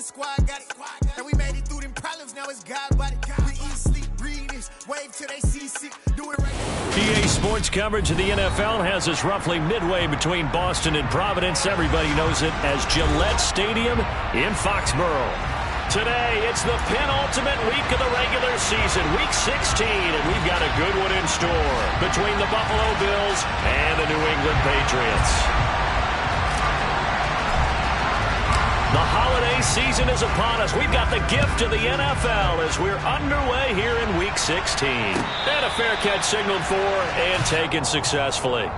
squad got it. And we made it through them problems, now it's God body. We eat, sleep, breathe this, wave till they see sick, do it right now. EA Sports coverage of the NFL has us roughly midway between Boston and Providence. Everybody knows it as Gillette Stadium in Foxborough. Today, it's the penultimate week of the regular season, week 16, and we've got a good one in store between the Buffalo Bills and the New England Patriots. The holiday season is upon us. We've got the gift of the NFL as we're underway here in week 16. And a fair catch signaled for and taken successfully.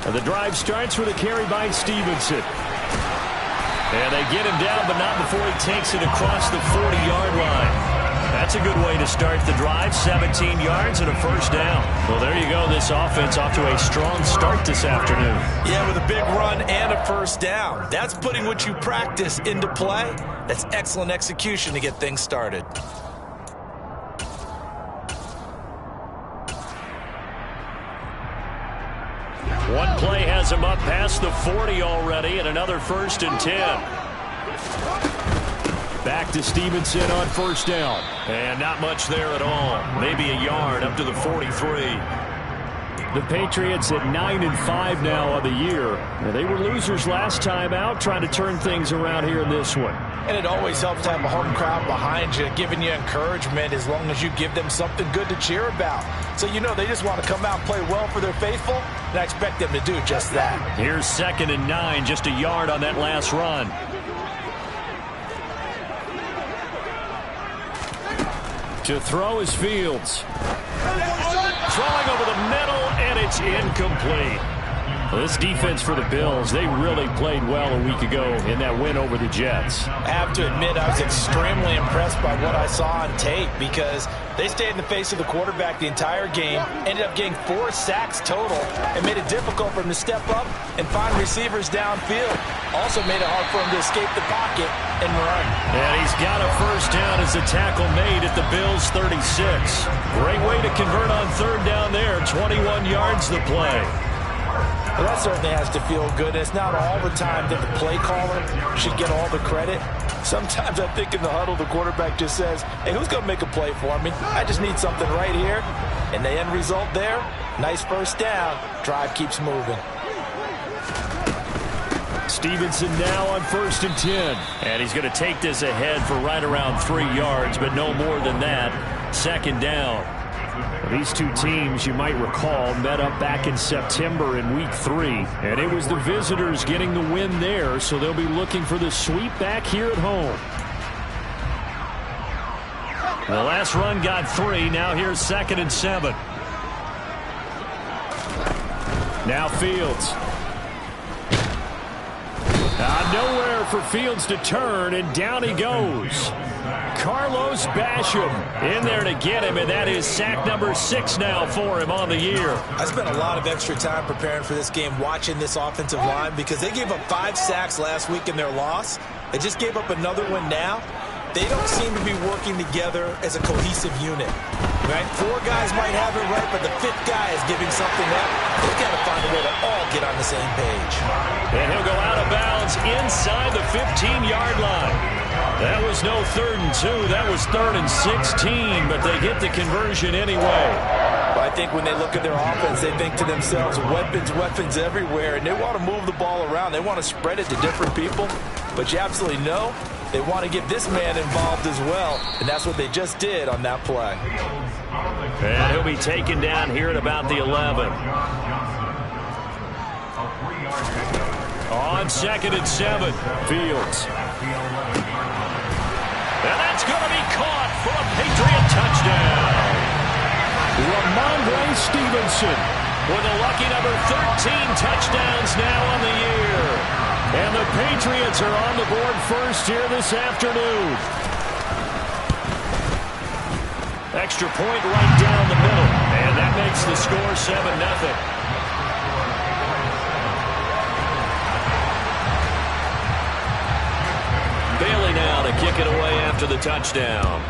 And the drive starts with a carry by Stevenson. And they get him down, but not before he takes it across the 40-yard line. That's a good way to start the drive, 17 yards and a first down. Well, there you go. This offense off to a strong start this afternoon. Yeah, with a big run and a first down. That's putting what you practice into play. That's excellent execution to get things started. One play has him up past the 40 already, and another 1st and 10. Back to Stevenson on first down. And not much there at all. Maybe a yard up to the 43. The Patriots at 9-5 now on the year. They were losers last time out, trying to turn things around here in this one. And it always helps to have a home crowd behind you, giving you encouragement as long as you give them something good to cheer about. So you know they just want to come out and play well for their faithful, and I expect them to do just that. Here's 2nd and 9, just a yard on that last run. To throw is Fields. Throwing over the middle, and it's incomplete. This defense for the Bills, they really played well a week ago in that win over the Jets. I have to admit, I was extremely impressed by what I saw on tape because they stayed in the face of the quarterback the entire game, ended up getting 4 sacks total, and made it difficult for him to step up and find receivers downfield. Also made it hard for him to escape the pocket and run. And he's got a first down as the tackle made at the Bills' 36. Great way to convert on 3rd down there, 21 yards the play. Well, that certainly has to feel good. It's not all the time that the play caller should get all the credit. Sometimes I think in the huddle, the quarterback just says, hey, who's going to make a play for me? I just need something right here. And the end result there, nice first down. Drive keeps moving. Stevenson now on 1st and 10. And he's going to take this ahead for right around 3 yards, but no more than that. 2nd down. These two teams, you might recall, met up back in September in week 3. And it was the visitors getting the win there, so they'll be looking for the sweep back here at home. The last run got 3. Now here's 2nd and 7. Now Fields. Nowhere for Fields to turn, and down he goes. Carlos Basham in there to get him, and that is sack number 6 now for him on the year. I spent a lot of extra time preparing for this game, watching this offensive line, because they gave up 5 sacks last week in their loss. They just gave up another one now. They don't seem to be working together as a cohesive unit. Right? 4 guys might have it right, but the 5th guy is giving something up. They've got to find a way to all get on the same page. And he'll go out of bounds inside the 15-yard line. That was no 3rd and 2. That was 3rd and 16, but they get the conversion anyway. Well, I think when they look at their offense, they think to themselves, weapons everywhere, and they want to move the ball around. They want to spread it to different people, but you absolutely know they want to get this man involved as well, and that's what they just did on that play. And he'll be taken down here at about the 11. On 2nd and 7, Fields. And that's going to be caught for a Patriot touchdown. Ramondre Stevenson with a lucky number 13 touchdowns now on the year. And the Patriots are on the board first here this afternoon. Extra point right down the middle. And that makes the score 7-0. kick it away after the touchdown.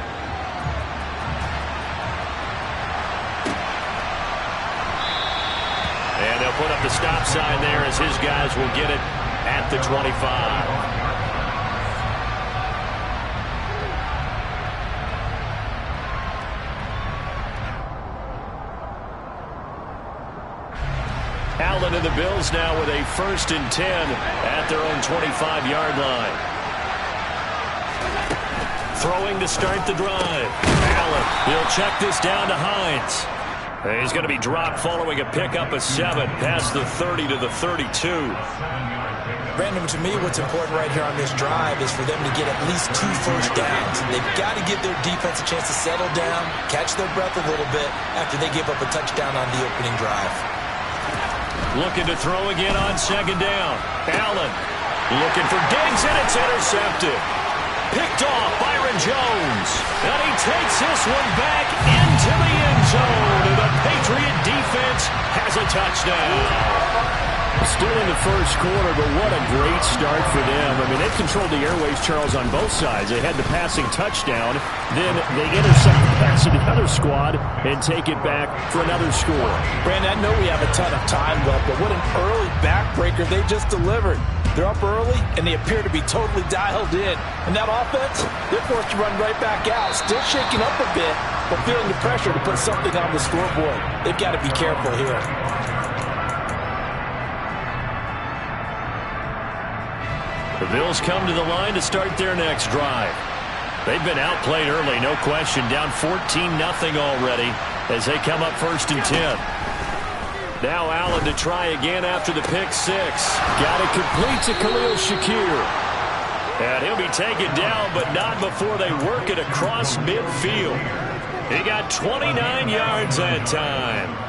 And they'll put up the stop sign there as his guys will get it at the 25. Allen and the Bills now with a 1st and 10 at their own 25-yard line. Throwing to start the drive. Allen, he'll check this down to Hines. He's going to be dropped following a pickup of 7 past the 30 to the 32. Brandon, to me, what's important right here on this drive is for them to get at least 2 first downs. They've got to give their defense a chance to settle down, catch their breath a little bit after they give up a touchdown on the opening drive. Looking to throw again on 2nd down. Allen looking for Diggs, and it's intercepted. Picked off Byron Jones. And he takes this one back into the end zone. And the Patriot defense has a touchdown. Still in the first quarter, but what a great start for them. I mean, they've controlled the airways, Charles, on both sides. They had the passing touchdown. Then they intercept the pass of the other squad and take it back for another score. Brandon, I know we have a ton of time left, but what an early backbreaker they just delivered. They're up early, and they appear to be totally dialed in. And that offense, they're forced to run right back out, still shaking up a bit, but feeling the pressure to put something on the scoreboard. They've got to be careful here. The Bills come to the line to start their next drive. They've been outplayed early, no question. Down 14-0 already as they come up 1st and 10. Now Allen to try again after the pick 6. Got it complete to Khalil Shakir. And he'll be taken down, but not before they work it across midfield. He got 29 yards that time.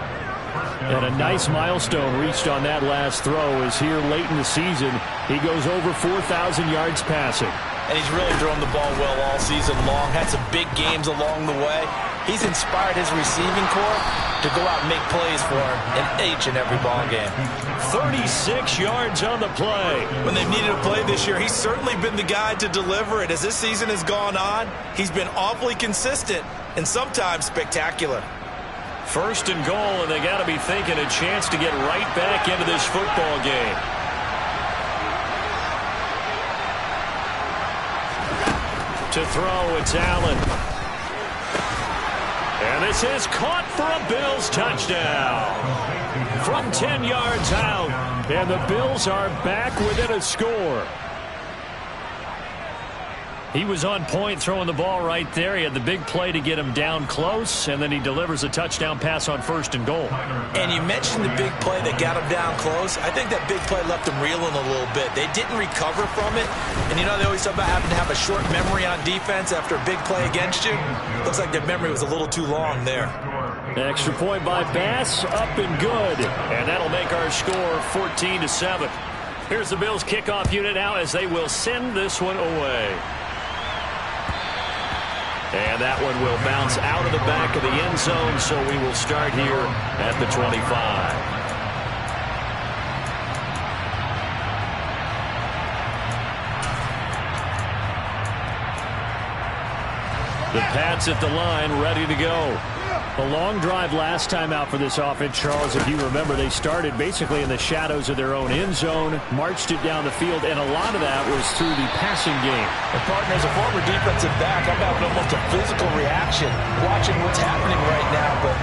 And a nice milestone reached on that last throw as here late in the season, he goes over 4,000 yards passing. And he's really thrown the ball well all season long. Had some big games along the way. He's inspired his receiving corps to go out and make plays for him in each and every ball game. 36 yards on the play. When they've needed a play this year, he's certainly been the guy to deliver it. As this season has gone on, he's been awfully consistent and sometimes spectacular. 1st and goal, and they got to be thinking a chance to get right back into this football game. To throw, it's Allen. And this is caught for a Bills touchdown. From 10 yards out, and the Bills are back within a score. He was on point throwing the ball right there. He had the big play to get him down close, and then he delivers a touchdown pass on 1st and goal. And you mentioned the big play that got him down close. I think that big play left him reeling a little bit. They didn't recover from it. And, you know, they always talk about having to have a short memory on defense after a big play against you. Looks like their memory was a little too long there. Extra point by Bass, up and good. And that'll make our score 14-7. Here's the Bills kickoff unit now as they will send this one away. And that one will bounce out of the back of the end zone, so we will start here at the 25. The Pats at the line, ready to go. A long drive last time out for this offense, Charles. If you remember, they started basically in the shadows of their own end zone, marched it down the field, and a lot of that was through the passing game. And partner, as a former defensive back, I'm having almost a physical reaction watching what's happening right now. But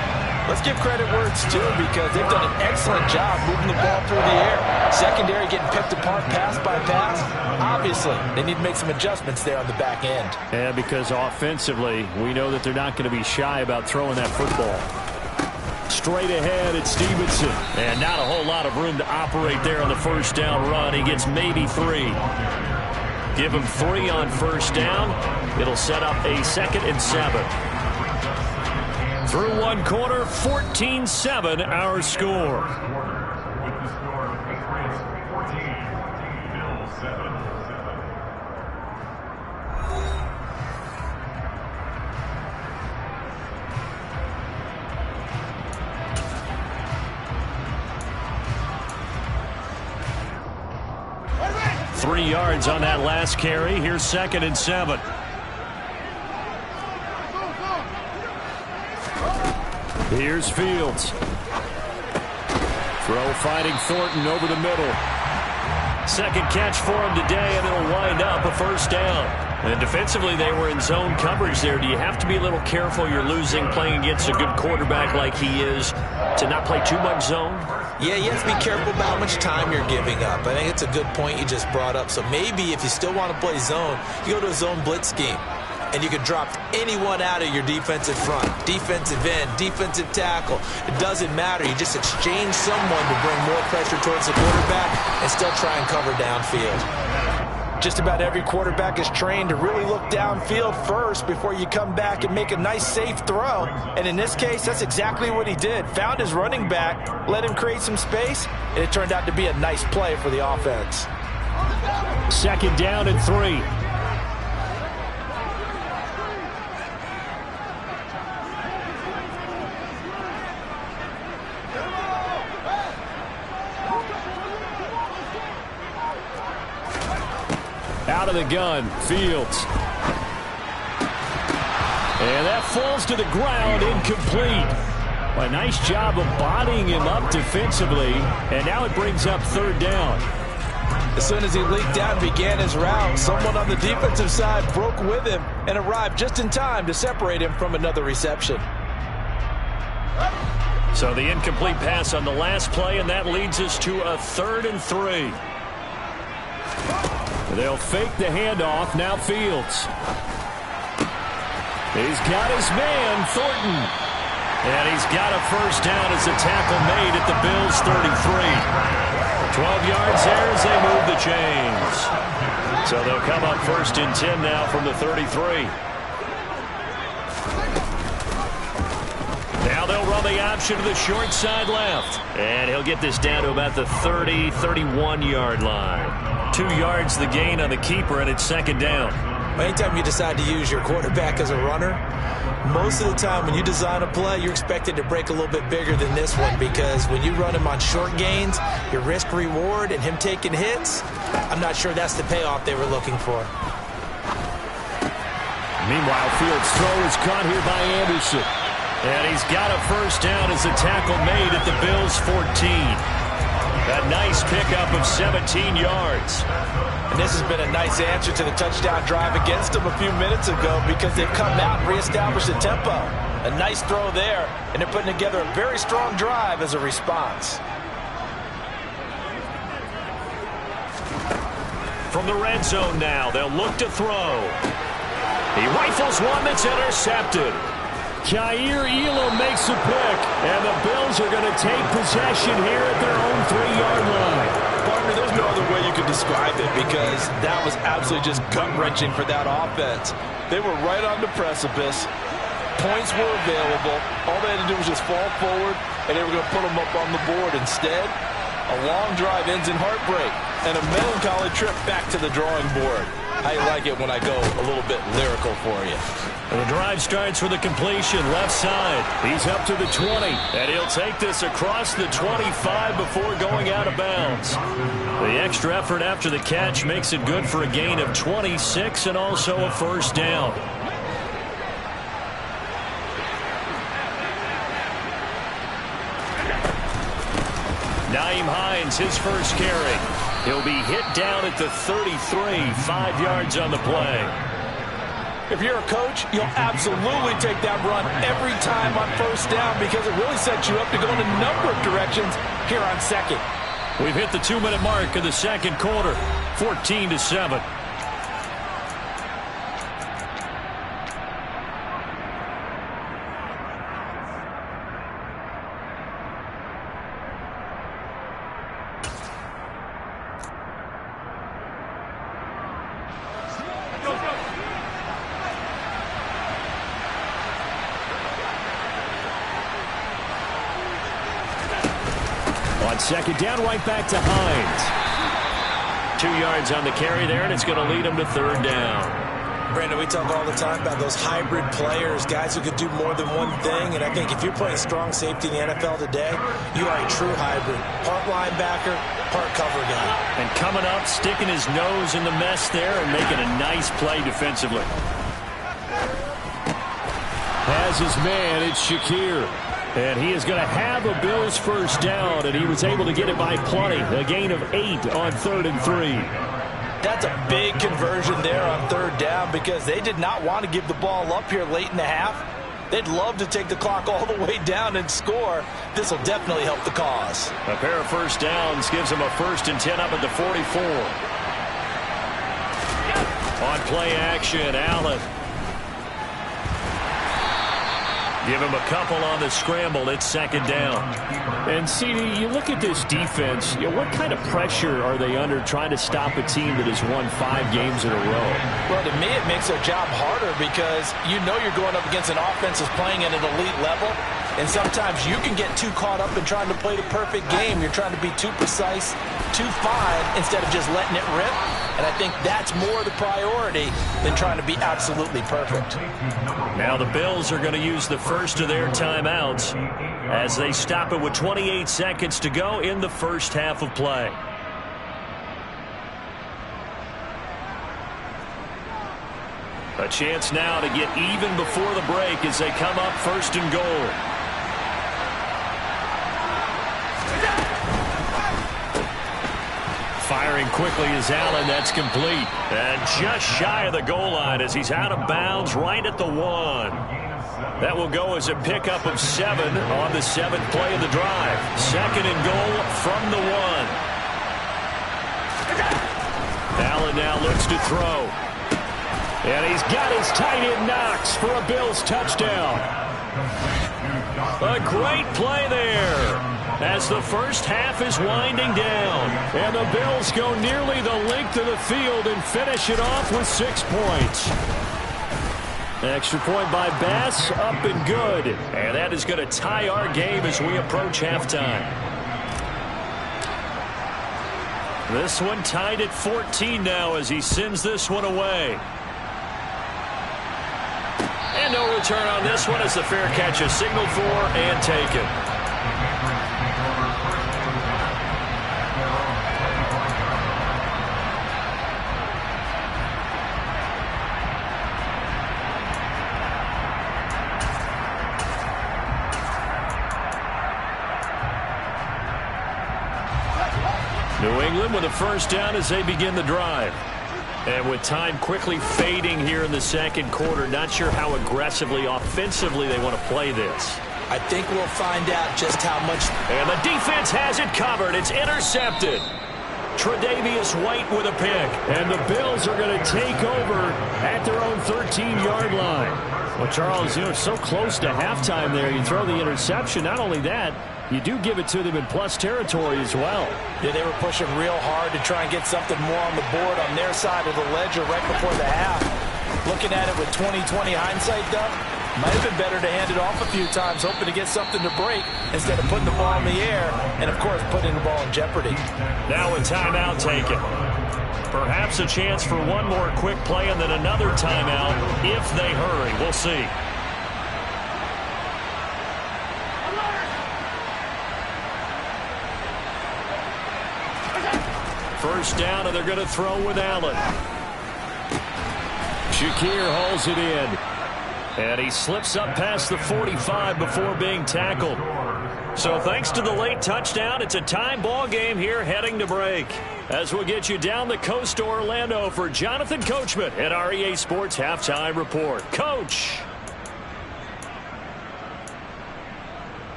let's give credit where it's due, because they've done an excellent job moving the ball through the air. Secondary getting picked apart pass by pass. Obviously, they need to make some adjustments there on the back end. Yeah, because offensively, we know that they're not going to be shy about throwing that football. Straight ahead, it's Stevenson. And not a whole lot of room to operate there on the 1st down run. He gets maybe 3. Give him 3 on 1st down. It'll set up a 2nd and 7. Through one quarter, 14-7 our score. 3 yards on that last carry. Here's 2nd and 7. Here's Fields. Throw fighting Thornton over the middle. Second catch for him today, and it'll wind up a first down. And defensively, they were in zone coverage there. Do you have to be a little careful? You're losing playing against a good quarterback like he is to not play too much zone? Yeah, you have to be careful about how much time you're giving up. I think it's a good point you just brought up. So maybe if you still want to play zone, you go to a zone blitz scheme. And you can drop anyone out of your defensive front, defensive end, defensive tackle. It doesn't matter. You just exchange someone to bring more pressure towards the quarterback and still try and cover downfield. Just about every quarterback is trained to really look downfield first before you come back and make a nice, safe throw. And in this case, that's exactly what he did. Found his running back, let him create some space, and it turned out to be a nice play for the offense. 2nd down and 3. Out of the gun, Fields. And that falls to the ground, incomplete. A nice job of bodying him up defensively, and now it brings up 3rd down. As soon as he leaked out and began his route, someone on the defensive side broke with him and arrived just in time to separate him from another reception. So the incomplete pass on the last play, and that leads us to a 3rd and 3. They'll fake the handoff. Now Fields. He's got his man, Thornton. And he's got a first down as a tackle made at the Bills' 33. 12 yards there as they move the chains. So they'll come up 1st and 10 now from the 33. Now they'll run the option to the short side left. And he'll get this down to about the 30, 31-yard line. 2 yards the gain on the keeper, and it's 2nd down. Anytime you decide to use your quarterback as a runner, most of the time when you design a play, you're expected to break a little bit bigger than this one, because when you run him on short gains, your risk-reward and him taking hits, I'm not sure that's the payoff they were looking for. Meanwhile, Fields' throw is caught here by Anderson. And he's got a first down as a tackle made at the Bills' 14. A nice pickup of 17 yards. And this has been a nice answer to the touchdown drive against them a few minutes ago, because they've come out and reestablished the tempo. A nice throw there, and they're putting together a very strong drive as a response. From the red zone now, they'll look to throw. He rifles one that's intercepted. Kaiir Elam makes a pick, and the Bills are going to take possession here at their own 3-yard line. Partner, there's no other way you could describe it, because that was absolutely just gut-wrenching for that offense. They were right on the precipice. Points were available. All they had to do was just fall forward, and they were going to put them up on the board. Instead, a long drive ends in heartbreak and a melancholy trip back to the drawing board. I like it when I go a little bit lyrical for you. And the drive starts with a completion left side. He's up to the 20, and he'll take this across the 25 before going out of bounds. The extra effort after the catch makes it good for a gain of 26 and also a first down. Nyheim Hines, his first carry. He'll be hit down at the 33, 5 yards on the play. If you're a coach, you'll absolutely take that run every time on first down, because it really sets you up to go in a number of directions here on second. We've hit the 2-minute mark of the second quarter, 14-7. On second down, right back to Hines. 2 yards on the carry there, and it's going to lead him to third down. Brandon, we talk all the time about those hybrid players, guys who could do more than one thing. And I think if you're playing strong safety in the NFL today, you are a true hybrid. Part linebacker, part cover guy. And coming up, sticking his nose in the mess there and making a nice play defensively. Has his man, it's Shakir. And he is going to have a Bills first down, and he was able to get it by plenty. A gain of 8 on 3rd and 3. That's a big conversion there on 3rd down because they did not want to give the ball up here late in the half. They'd love to take the clock all the way down and score. This will definitely help the cause. A pair of first downs gives them a 1st and 10 up at the 44. On play action, Allen. Give him a couple on the scramble. It's 2nd down. And, CD, you look at this defense, what kind of pressure are they under trying to stop a team that has won 5 games in a row? Well, to me, it makes their job harder because you know you're going up against an offense that's playing at an elite level. And sometimes you can get too caught up in trying to play the perfect game. You're trying to be too precise, too fine, instead of just letting it rip. And I think that's more the priority than trying to be absolutely perfect. Now the Bills are going to use the first of their timeouts as they stop it with 28 seconds to go in the first half of play. A chance now to get even before the break as they come up 1st and goal. Firing quickly is Allen. That's complete. And just shy of the goal line as he's out of bounds right at the 1. That will go as a pickup of 7 on the 7th play of the drive. 2nd and goal from the 1. Allen now looks to throw. And he's got his tight end Knox for a Bills touchdown. A great play there as the first half is winding down. And the Bills go nearly the length of the field and finish it off with 6 points. Extra point by Bass, up and good. And that is going to tie our game as we approach halftime. This one tied at 14 now as he sends this one away. And no return on this one as the fair catch is signaled for and taken. New England with a first down as they begin the drive. And with time quickly fading here in the 2nd quarter, not sure how aggressively, offensively they want to play this. I think we'll find out just how much. And the defense has it covered. It's intercepted. Tre'Davious White with a pick. And the Bills are going to take over at their own 13-yard line. Well, Charles, so close to halftime there. You throw the interception. Not only that, you do give it to them in plus territory as well. Yeah, they were pushing real hard to try and get something more on the board on their side of the ledger right before the half. Looking at it with 20/20 hindsight, though, might have been better to hand it off a few times, hoping to get something to break instead of putting the ball in the air and, of course, putting the ball in jeopardy. Now a timeout taken. Perhaps a chance for one more quick play and then another timeout if they hurry. We'll see. First down, and they're going to throw with Allen. Shakir hauls it in. And he slips up past the 45 before being tackled. So thanks to the late touchdown, it's a tie ball game here heading to break. As we'll get you down the coast to Orlando for Jonathan Coachman at our EA Sports Halftime Report. Coach.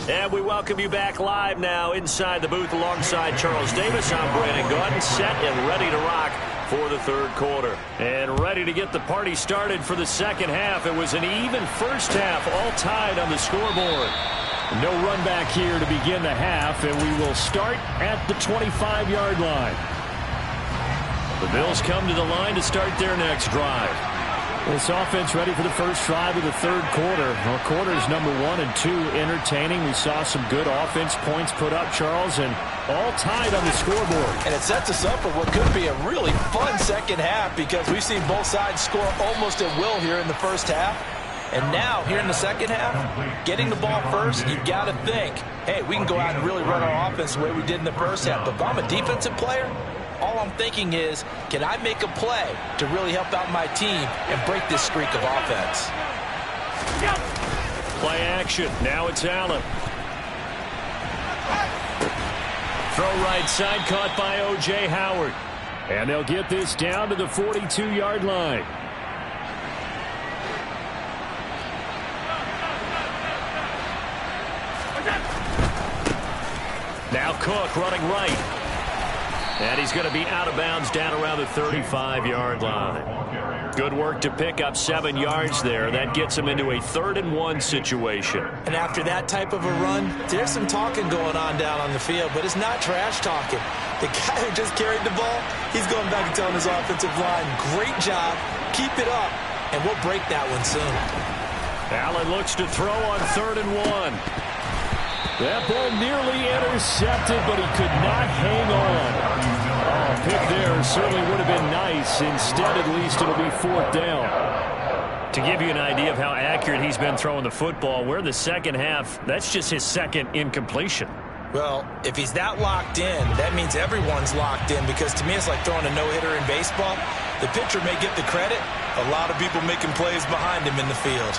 And we welcome you back live now inside the booth alongside Charles Davis. I'm Brandon Gaudin, set and ready to rock for the 3rd quarter. And ready to get the party started for the 2nd half. It was an even first half, all tied on the scoreboard. No run back here to begin the half, and we will start at the 25-yard line. The Bills come to the line to start their next drive. This offense ready for the first drive of the third quarter. Well, quarters number 1 and 2 entertaining. We saw some good offense points put up, Charles, and all tied on the scoreboard. And it sets us up for what could be a really fun second half because we've seen both sides score almost at will here in the first half. And now, here in the second half, getting the ball first, you've got to think, hey, we can go out and really run our offense the way we did in the first half. But if I'm a defensive player, all I'm thinking is, can I make a play to really help out my team and break this streak of offense? Play action. Now it's Allen. Throw right side, caught by O.J. Howard. And they'll get this down to the 42-yard line. Now Cook running right. And he's going to be out of bounds down around the 35-yard line. Good work to pick up 7 yards there. That gets him into a 3rd-and-1 situation. And after that type of a run, there's some talking going on down on the field, but it's not trash talking. The guy who just carried the ball, he's going back and telling his offensive line, great job, keep it up, and we'll break that one soon. Allen looks to throw on 3rd-and-1. That ball nearly intercepted, but he could not hang on. Oh, pick there certainly would have been nice. Instead, at least, it'll be 4th down. To give you an idea of how accurate he's been throwing the football, we're in the second half. That's just his 2nd incompletion. Well, if he's that locked in, that means everyone's locked in because to me it's like throwing a no-hitter in baseball. The pitcher may get the credit. A lot of people making plays behind him in the field.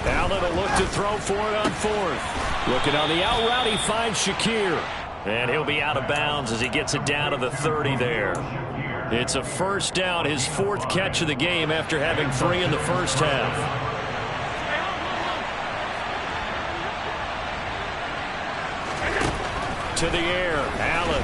Allen will look to throw for it on 4th. Looking on the out route, he finds Shakir. And he'll be out of bounds as he gets it down to the 30 there. It's a 1st down, his 4th catch of the game after having 3 in the first half. To the air, Allen.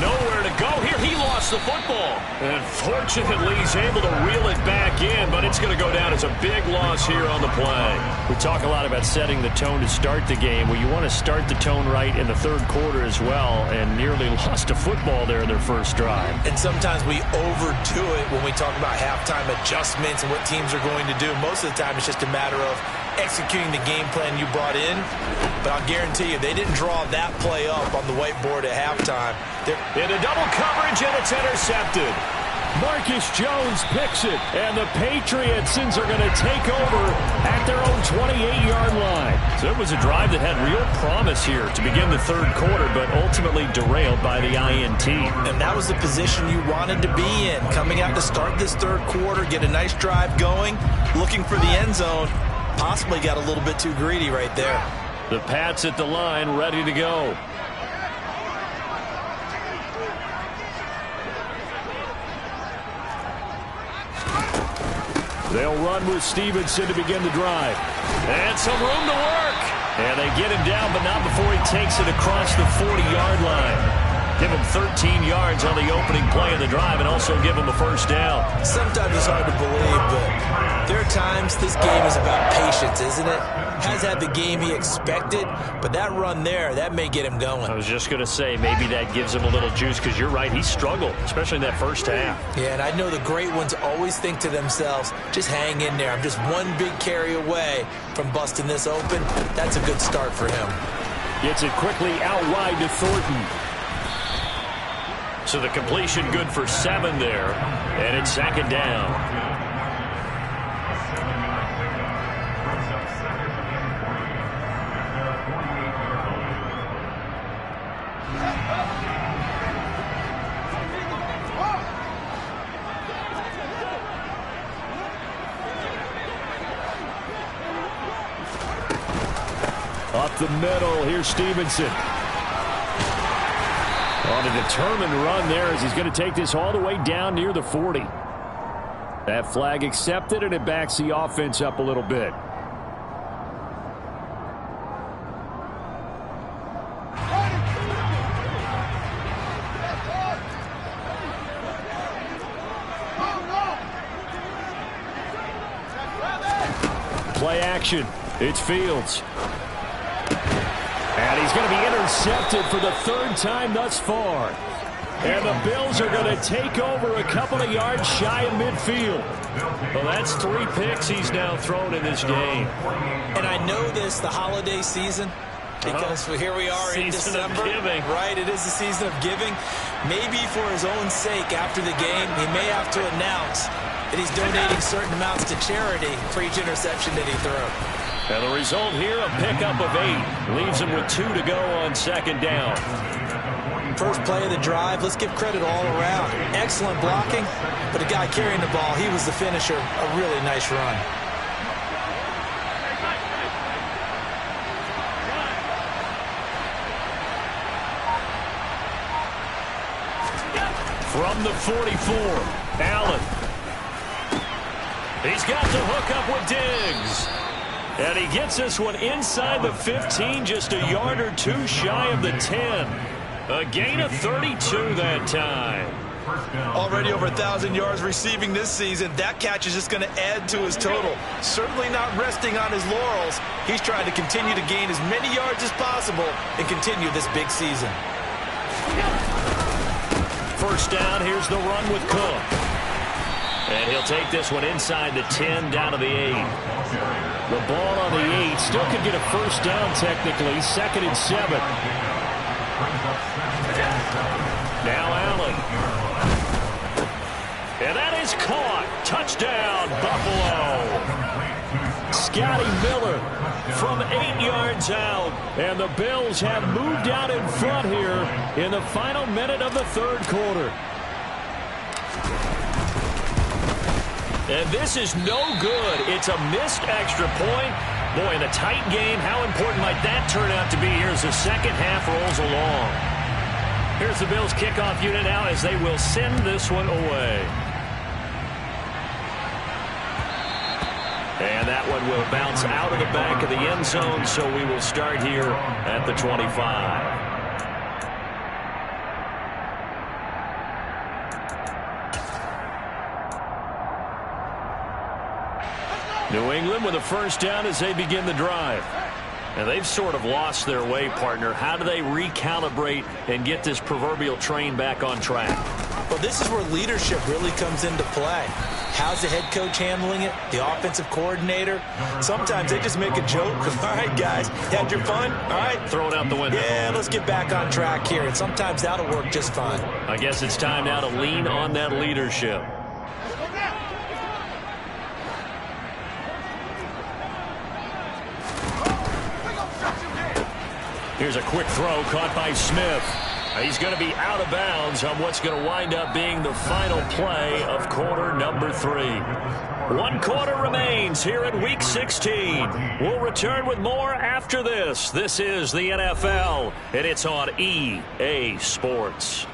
Nowhere to go here. He lost the football. And fortunately, he's able to reel it back in, but it's going to go down as a big loss here on the play. We talk a lot about setting the tone to start the game. Well, you want to start the tone right in the 3rd quarter as well, and nearly lost a football there in their first drive. And sometimes we overdo it when we talk about halftime adjustments and what teams are going to do. Most of the time, it's just a matter of executing the game plan you brought in. But I'll guarantee you, they didn't draw that play up on the whiteboard at halftime. They're in a double coverage, and it's intercepted. Marcus Jones picks it, and the Patriotsons are going to take over at their own 28-yard line. So it was a drive that had real promise here to begin the 3rd quarter, but ultimately derailed by the INT. And that was the position you wanted to be in. Coming out to start this 3rd quarter, get a nice drive going, looking for the end zone. Possibly got a little bit too greedy right there. The Pats at the line, ready to go. They'll run with Stevenson to begin the drive. And some room to work. And they get him down, but not before he takes it across the 40-yard line. Give him 13 yards on the opening play of the drive and also give him a 1st down. Sometimes it's hard to believe, but there are times this game is about patience, isn't it? Has had the game he expected, but that run there, that may get him going. I was just going to say, maybe that gives him a little juice because you're right, he struggled, especially in that first half. Yeah, and I know the great ones always think to themselves, just hang in there. I'm just one big carry away from busting this open. That's a good start for him. Gets it quickly out wide to Thornton. So the completion good for 7 there, and it's 2nd down. Up the middle, here's Stevenson. On a determined run there as he's going to take this all the way down near the 40. That flag accepted, and it backs the offense up a little bit. play action. It's Fields. And he's going to be intercepted for the third time thus far. And the Bills are going to take over a couple of yards shy of midfield. Well, that's 3 picks he's now thrown in this game. And I know this, the holiday season, because here we are in December. Giving. Right, it is the season of giving. Maybe for his own sake after the game, he may have to announce that he's donating certain amounts to charity for each interception that he threw. And the result here, a pickup of 8. Leaves him with 2 to go on second down. First play of the drive, let's give credit all around. Excellent blocking, but the guy carrying the ball, he was the finisher. A really nice run. From the 44, Allen. He's got the hook up with Diggs. And he gets this one inside the 15, just a yard or 2 shy of the 10. A gain of 32 that time. Already over 1,000 yards receiving this season. That catch is just going to add to his total. Certainly not resting on his laurels. He's trying to continue to gain as many yards as possible and continue this big season. First down, here's the run with Cook. And he'll take this one inside the 10, down to the 8. The ball on the 8. Still could get a first down technically. 2nd and 7. Now Allen. And that is caught. Touchdown, Buffalo. Scotty Miller from 8 yards out. And the Bills have moved out in front here in the final minute of the 3rd quarter. And this is no good. It's a missed extra point. Boy, in a tight game, how important might that turn out to be here as the second half rolls along. Here's the Bills kickoff unit now as they will send this one away. And that one will bounce out of the back of the end zone, so we will start here at the 25. New England with a first down as they begin the drive. And they've sort of lost their way, partner. How do they recalibrate and get this proverbial train back on track? Well, this is where leadership really comes into play. How's the head coach handling it? The offensive coordinator? Sometimes they just make a joke. All right, guys, had your fun? All right. Throw it out the window. Yeah, let's get back on track here. And sometimes that'll work just fine. I guess it's time now to lean on that leadership. Here's a quick throw caught by Smith. He's going to be out of bounds on what's going to wind up being the final play of quarter number 3. 1 quarter remains here in Week 16. We'll return with more after this. This is the NFL, and it's on EA Sports.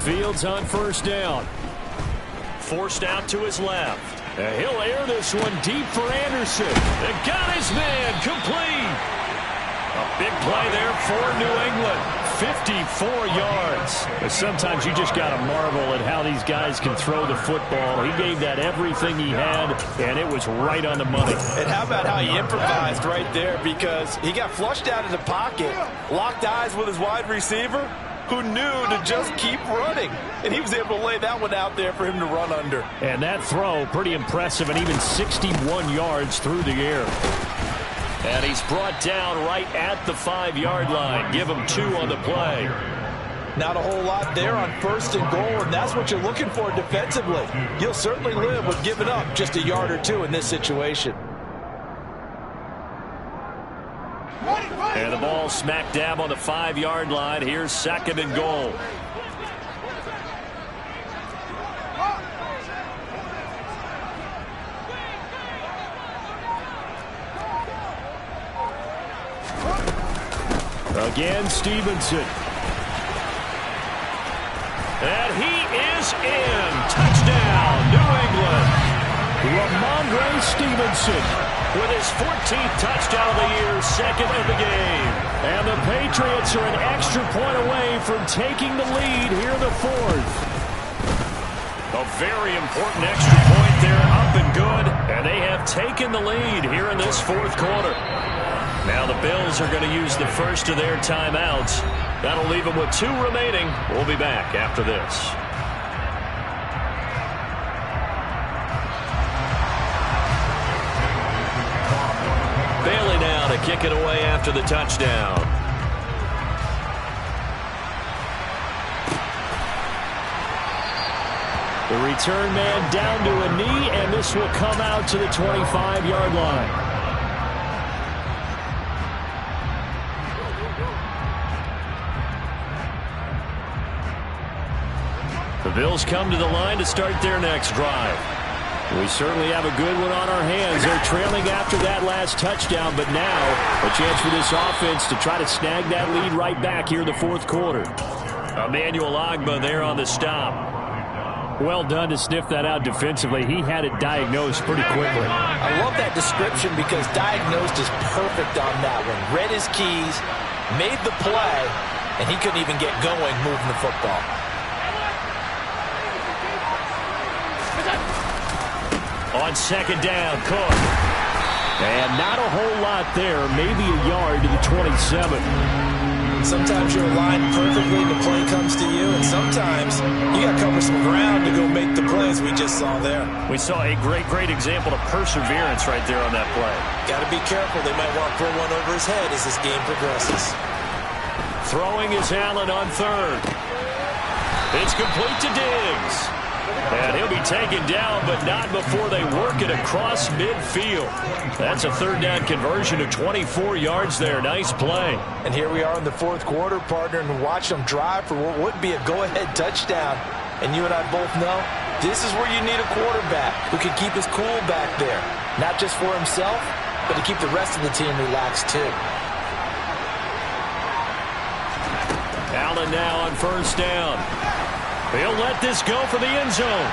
Fields on first down. Forced out to his left. And he'll air this one deep for Anderson. And got his man complete. A big play there for New England. 54 yards. But sometimes you just got to marvel at how these guys can throw the football. He gave that everything he had, and it was right on the money. And how about how he improvised right there, because he got flushed out of the pocket, locked eyes with his wide receiver, who knew to just keep running. And he was able to lay that one out there for him to run under. And that throw, pretty impressive, and even 61 yards through the air. And he's brought down right at the 5-yard line. Give him 2 on the play. Not a whole lot there on 1st and goal, and that's what you're looking for defensively. You'll certainly live with giving up just a yard or 2 in this situation. And the ball smack dab on the 5-yard line. Here's 2nd and goal. Again, Stevenson. And he is in. Touchdown, New England. Ramondre Stevenson with his 14th touchdown of the year, second of the game. And the Patriots are an extra point away from taking the lead here in the fourth. A very important extra point there, up and good. And they have taken the lead here in this fourth quarter. Now the Bills are going to use the first of their timeouts. That'll leave them with 2 remaining. We'll be back after this. Bailey now to kick it away after the touchdown. The return man down to a knee, and this will come out to the 25-yard line. The Bills come to the line to start their next drive. We certainly have a good one on our hands. They're trailing after that last touchdown, but now a chance for this offense to try to snag that lead right back here in the fourth quarter. Emmanuel Ogbah there on the stop. Well done to sniff that out defensively. He had it diagnosed pretty quickly. I love that description because diagnosed is perfect on that one. Read his keys, made the play, and he couldn't even get going moving the football. On second down, Cook. And not a whole lot there, maybe a yard to the 27. Sometimes you're aligned perfectly and the play comes to you, and sometimes you got to cover some ground to go make the plays we just saw there. We saw a great example of perseverance right there on that play. Got to be careful. They might want to throw one over his head as this game progresses. Throwing is Allen on third. It's complete to Diggs. And he'll be taken down, but not before they work it across midfield. That's a third down conversion of 24 yards there. Nice play. And here we are in the fourth quarter, partner, and watch them drive for what would be a go-ahead touchdown. And you and I both know this is where you need a quarterback who can keep his cool back there. Not just for himself, but to keep the rest of the team relaxed too. Allen now on first down. He'll let this go for the end zone.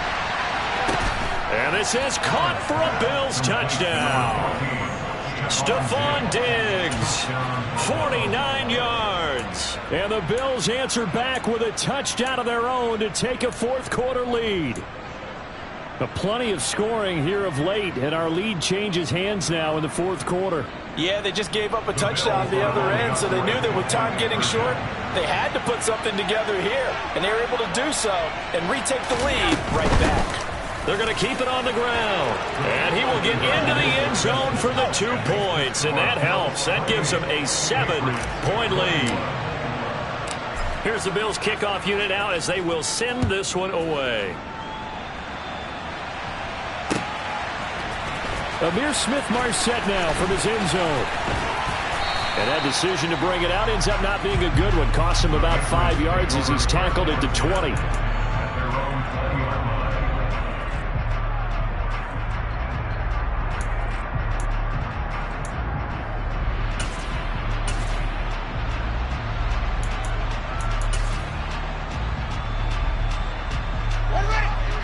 And this is caught for a Bills touchdown. Stephon Diggs, 49 yards. And the Bills answer back with a touchdown of their own to take a fourth quarter lead. Plenty of scoring here of late, and our lead changes hands now in the fourth quarter. Yeah, they just gave up a touchdown at the other end, so they knew that with time getting short, they had to put something together here, and they were able to do so and retake the lead right back. They're going to keep it on the ground, and he will get into the end zone for the 2 points, and that helps. That gives them a 7-point lead. Here's the Bills kickoff unit out as they will send this one away. Ihmir Smith-Marsette now from his end zone. And that decision to bring it out ends up not being a good one. Cost him about 5 yards as he's tackled at the 20.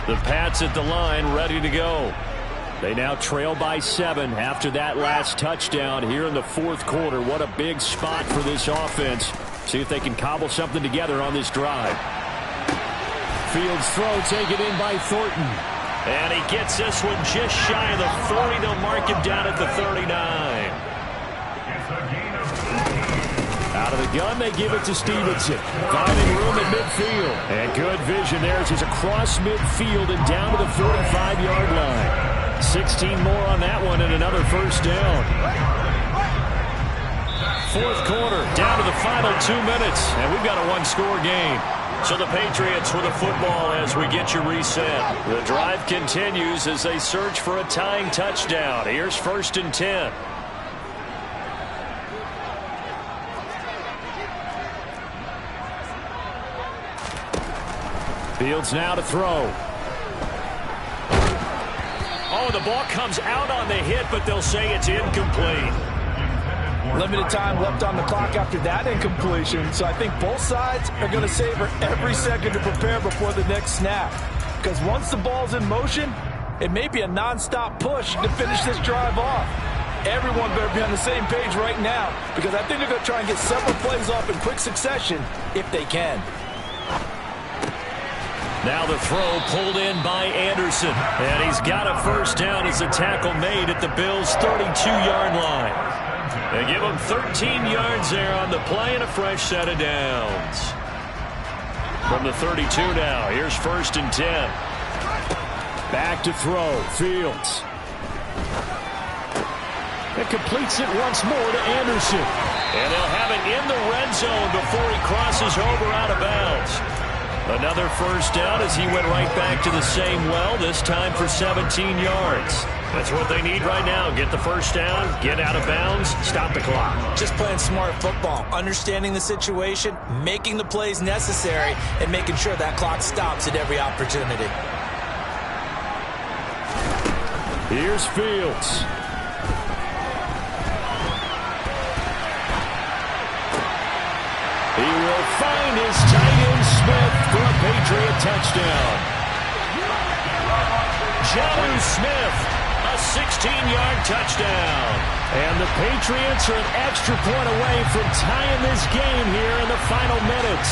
The Pats at the line, ready to go. They now trail by 7 after that last touchdown here in the fourth quarter. What a big spot for this offense. See if they can cobble something together on this drive. Fields throw taken in by Thornton. And he gets this one just shy of the 40. They'll mark him down at the 39. Out of the gun, they give it to Stevenson. Finding room at midfield. And good vision there as he's across midfield and down to the 45-yard line. 16 more on that one and another first down. Fourth quarter, down to the final 2 minutes, and we've got a one-score game. So the Patriots with the football as we get you reset. The drive continues as they search for a tying touchdown. Here's 1st and 10. Fields now to throw. Oh, the ball comes out on the hit, but they'll say it's incomplete. Limited time left on the clock after that incompletion, so I think both sides are going to savor every second to prepare before the next snap. Because once the ball's in motion, it may be a non-stop push to finish this drive off. Everyone better be on the same page right now, because I think they're going to try and get several plays off in quick succession if they can. Now the throw pulled in by Anderson. And he's got a first down as the tackle made at the Bills' 32-yard line. They give him 13 yards there on the play and a fresh set of downs. From the 32 now, here's 1st and 10. Back to throw, Fields. It completes it once more to Anderson. And they'll have it in the red zone before he crosses over out of bounds. Another first down as he went right back to the same well, this time for 17 yards. That's what they need right now. Get the first down, get out of bounds, stop the clock. Just playing smart football, understanding the situation, making the plays necessary, and making sure that clock stops at every opportunity. Here's Fields. He will find his tight end Smith for a Patriot touchdown. Jonnu Smith, a 16-yard touchdown. And the Patriots are an extra point away from tying this game here in the final minutes.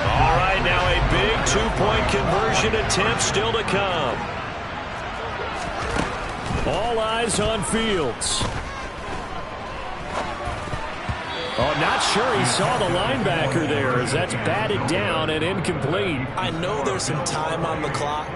All right, now a big two-point conversion attempt still to come. All eyes on Fields. Oh, not sure he saw the linebacker there as that's batted down and incomplete. I know there's some time on the clock,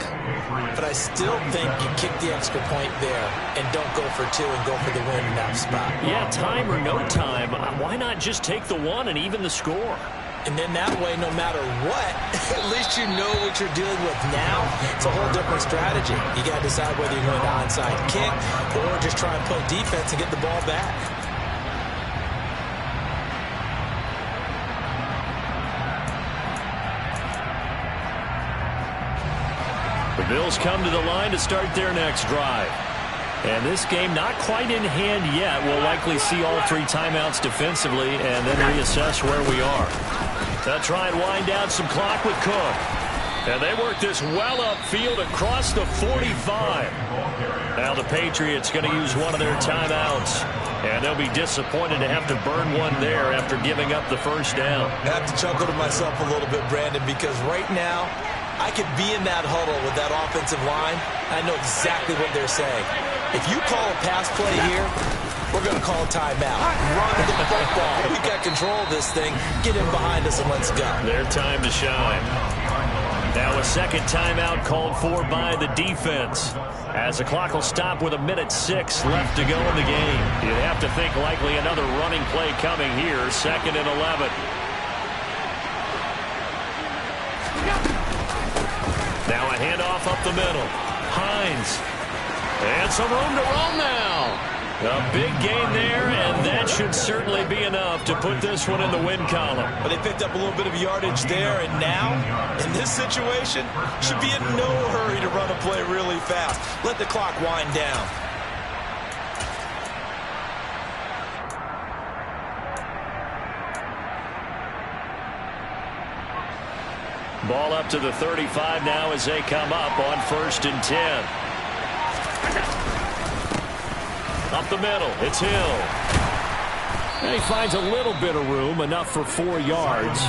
but I still think you kick the extra point there and don't go for 2 and go for the win in that spot. Yeah, time or no time, why not just take the 1 and even the score? And then that way, no matter what, at least you know what you're dealing with now. It's a whole different strategy. You got to decide whether you're going to onside kick or just try and play defense and get the ball back. The Bills come to the line to start their next drive. And this game not quite in hand yet. We'll likely see all 3 timeouts defensively and then reassess where we are. They'll try and wind down some clock with Cook. And they work this well upfield across the 45. Now the Patriots going to use one of their timeouts. And they'll be disappointed to have to burn one there after giving up the first down. I have to chuckle to myself a little bit, Brandon, because right now I could be in that huddle with that offensive line. I know exactly what they're saying. If you call a pass play here, we're going to call a timeout. Run the football. We got control of this thing. Get in behind us and let's go. Their time to shine. Now a second timeout called for by the defense. As the clock will stop with 1:06 left to go in the game. You'd have to think likely another running play coming here. 2nd and 11. Now a handoff up the middle. Hines. And some room to run now. A big gain there, and that should certainly be enough to put this one in the win column. But they picked up a little bit of yardage there, and now, in this situation, should be in no hurry to run a play really fast. Let the clock wind down. Ball up to the 35 now as they come up on 1st and 10. Up the middle, it's Hill. And he finds a little bit of room, enough for 4 yards.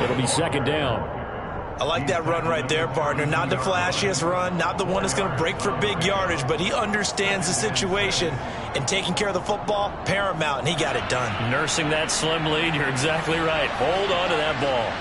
It'll be 2nd down. I like that run right there, partner. Not the flashiest run, not the one that's going to break for big yardage, but he understands the situation, and taking care of the football, paramount, and he got it done. Nursing that slim lead, you're exactly right. Hold on to that ball.